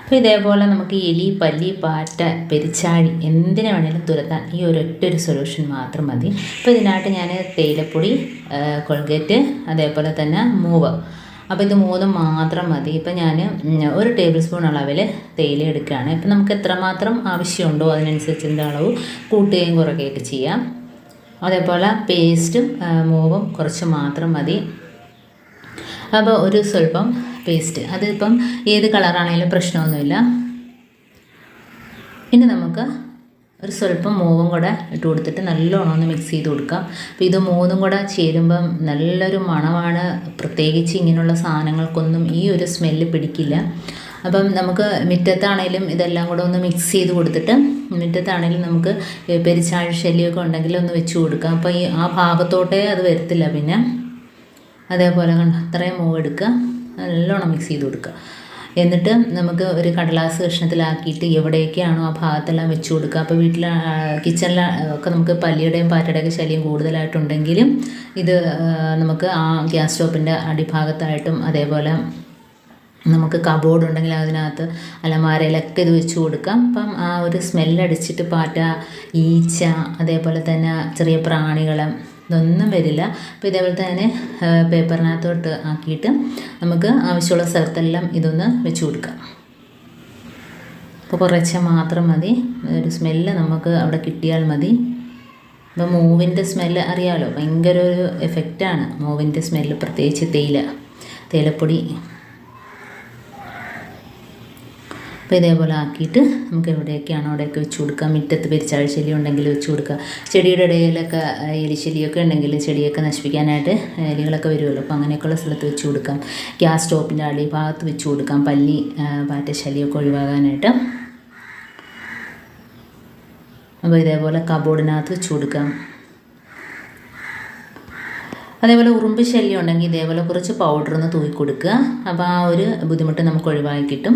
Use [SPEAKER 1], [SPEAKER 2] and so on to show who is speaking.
[SPEAKER 1] അപ്പോൾ ഇതേപോലെ നമുക്ക് എലി, പല്ലി, പാറ്റ, പെരിച്ചാഴി എന്തിനു വേണമെങ്കിലും തുരത്താൻ ഈ ഒരൊറ്റൊരു സൊല്യൂഷൻ മാത്രം മതി. അപ്പോൾ ഇതിനായിട്ട് ഞാൻ തേയിലപ്പൊടി, കോൾഗേറ്റ്, അതേപോലെ തന്നെ മൂവ്, അപ്പോൾ ഇത് മൂന്നും മാത്രം മതി. ഇപ്പം ഞാൻ 1 ടേബിൾ സ്പൂൺ അളവിൽ തേയില എടുക്കുകയാണ്. ഇപ്പം നമുക്ക് എത്രമാത്രം ആവശ്യമുണ്ടോ അതിനനുസരിച്ചിൻ്റെ അളവ് കൂട്ടുകയും കുറയ്ക്കുകയൊക്കെ ചെയ്യാം. അതേപോലെ പേസ്റ്റും മൂവും കുറച്ച് മാത്രം മതി. അപ്പോൾ ഒരു സ്വല്പം പേസ്റ്റ്, അതിപ്പം ഏത് കളറാണെങ്കിലും പ്രശ്നമൊന്നുമില്ല. ഇനി നമുക്ക് ഒരു സ്വല്പം മൂവും കൂടെ ഇട്ട് കൊടുത്തിട്ട് നല്ലോണം ഒന്ന് മിക്സ് ചെയ്ത് കൊടുക്കാം. അപ്പോൾ ഇത് മൂന്നും കൂടെ ചേരുമ്പം നല്ലൊരു മണമാണ്. പ്രത്യേകിച്ച് ഇങ്ങനെയുള്ള സാധനങ്ങൾക്കൊന്നും ഈ ഒരു സ്മെല്ല് പിടിക്കില്ല. അപ്പം നമുക്ക് മുറ്റത്താണേലും ഇതെല്ലാം കൂടെ ഒന്ന് മിക്സ് ചെയ്ത് കൊടുത്തിട്ട്, മുറ്റത്താണേലും നമുക്ക് പെരിച്ചാഴി ശല്യമൊക്കെ ഉണ്ടെങ്കിൽ ഒന്ന് വെച്ച് കൊടുക്കാം. അപ്പോൾ ഈ ആ ഭാഗത്തോട്ടേ അത് വരത്തില്ല. പിന്നെ അതേപോലെ അത്രയും മൂവ് എടുക്കുക, നല്ലോണം മിക്സ് ചെയ്ത് കൊടുക്കുക. എന്നിട്ട് നമുക്ക് ഒരു കടലാസ് കഷ്ണത്തിലാക്കിയിട്ട് എവിടെയൊക്കെയാണോ ആ ഭാഗത്തെല്ലാം വെച്ച് കൊടുക്കുക. അപ്പോൾ വീട്ടിൽ കിച്ചണിൽ ഒക്കെ നമുക്ക് പല്ലിയുടെയും പാറ്റയുടെയൊക്കെ ശല്യം കൂടുതലായിട്ടുണ്ടെങ്കിലും ഇത് നമുക്ക് ആ ഗ്യാസ് സ്റ്റോപ്പിൻ്റെ അടിഭാഗത്തായിട്ടും, അതേപോലെ നമുക്ക് കബോർഡ് ഉണ്ടെങ്കിൽ അതിനകത്ത് അലമാരയിലൊക്കെ ഇത് വെച്ച് കൊടുക്കാം. അപ്പം ആ ഒരു സ്മെല്ലടിച്ചിട്ട് പാറ്റ, ഈച്ച, അതേപോലെ തന്നെ ചെറിയ പ്രാണികൾ ഇതൊന്നും വരില്ല. അപ്പോൾ ഇതേപോലെ തന്നെ പേപ്പറിനകത്തോട്ട് ആക്കിയിട്ട് നമുക്ക് ആവശ്യമുള്ള സ്ഥലത്തെല്ലാം ഇതൊന്ന് വെച്ച് കൊടുക്കാം. അപ്പോൾ കുറച്ച് മാത്രം മതി, ഒരു സ്മെല്ല് നമുക്ക് അവിടെ കിട്ടിയാൽ മതി. അപ്പോൾ മൂവിൻ്റെ സ്മെല്ല് അറിയാമല്ലോ, ഭയങ്കര ഒരു എഫക്റ്റാണ് മൂവിൻ്റെ സ്മെല്ല്, പ്രത്യേകിച്ച് തേയിലപ്പൊടി. അപ്പോൾ ഇതേപോലെ ആക്കിയിട്ട് നമുക്ക് എവിടെയൊക്കെയാണോ അവിടെയൊക്കെ വെച്ച് കൊടുക്കാം. മുറ്റത്ത് പെരിച്ചാഴി ശല്യം ഉണ്ടെങ്കിൽ വെച്ച് കൊടുക്കുക. ചെടിയുടെ ഇടയിലൊക്കെ എലിശല്യമൊക്കെ ഉണ്ടെങ്കിൽ ചെടിയൊക്കെ നശിപ്പിക്കാനായിട്ട് എലികളൊക്കെ വരുമല്ലോ, അപ്പോൾ അങ്ങനെയൊക്കെയുള്ള സ്ഥലത്ത് വെച്ച് കൊടുക്കാം. ഗ്യാസ് സ്റ്റോപ്പിൻ്റെ അടിഭാഗത്ത് വെച്ച് കൊടുക്കാം, പല്ലി, പാറ്റ ശല്യമൊക്കെ ഒഴിവാകാനായിട്ട്. അപ്പോൾ ഇതേപോലെ കബോർഡിനകത്ത് വെച്ച് കൊടുക്കാം. അതേപോലെ ഉറുമ്പ് ശല്യം ഉണ്ടെങ്കിൽ ഇതേപോലെ കുറച്ച് പൗഡർ ഒന്ന് തൂക്കി കൊടുക്കുക. അപ്പോൾ ആ ഒരു ബുദ്ധിമുട്ട് നമുക്ക് ഒഴിവാക്കി കിട്ടും.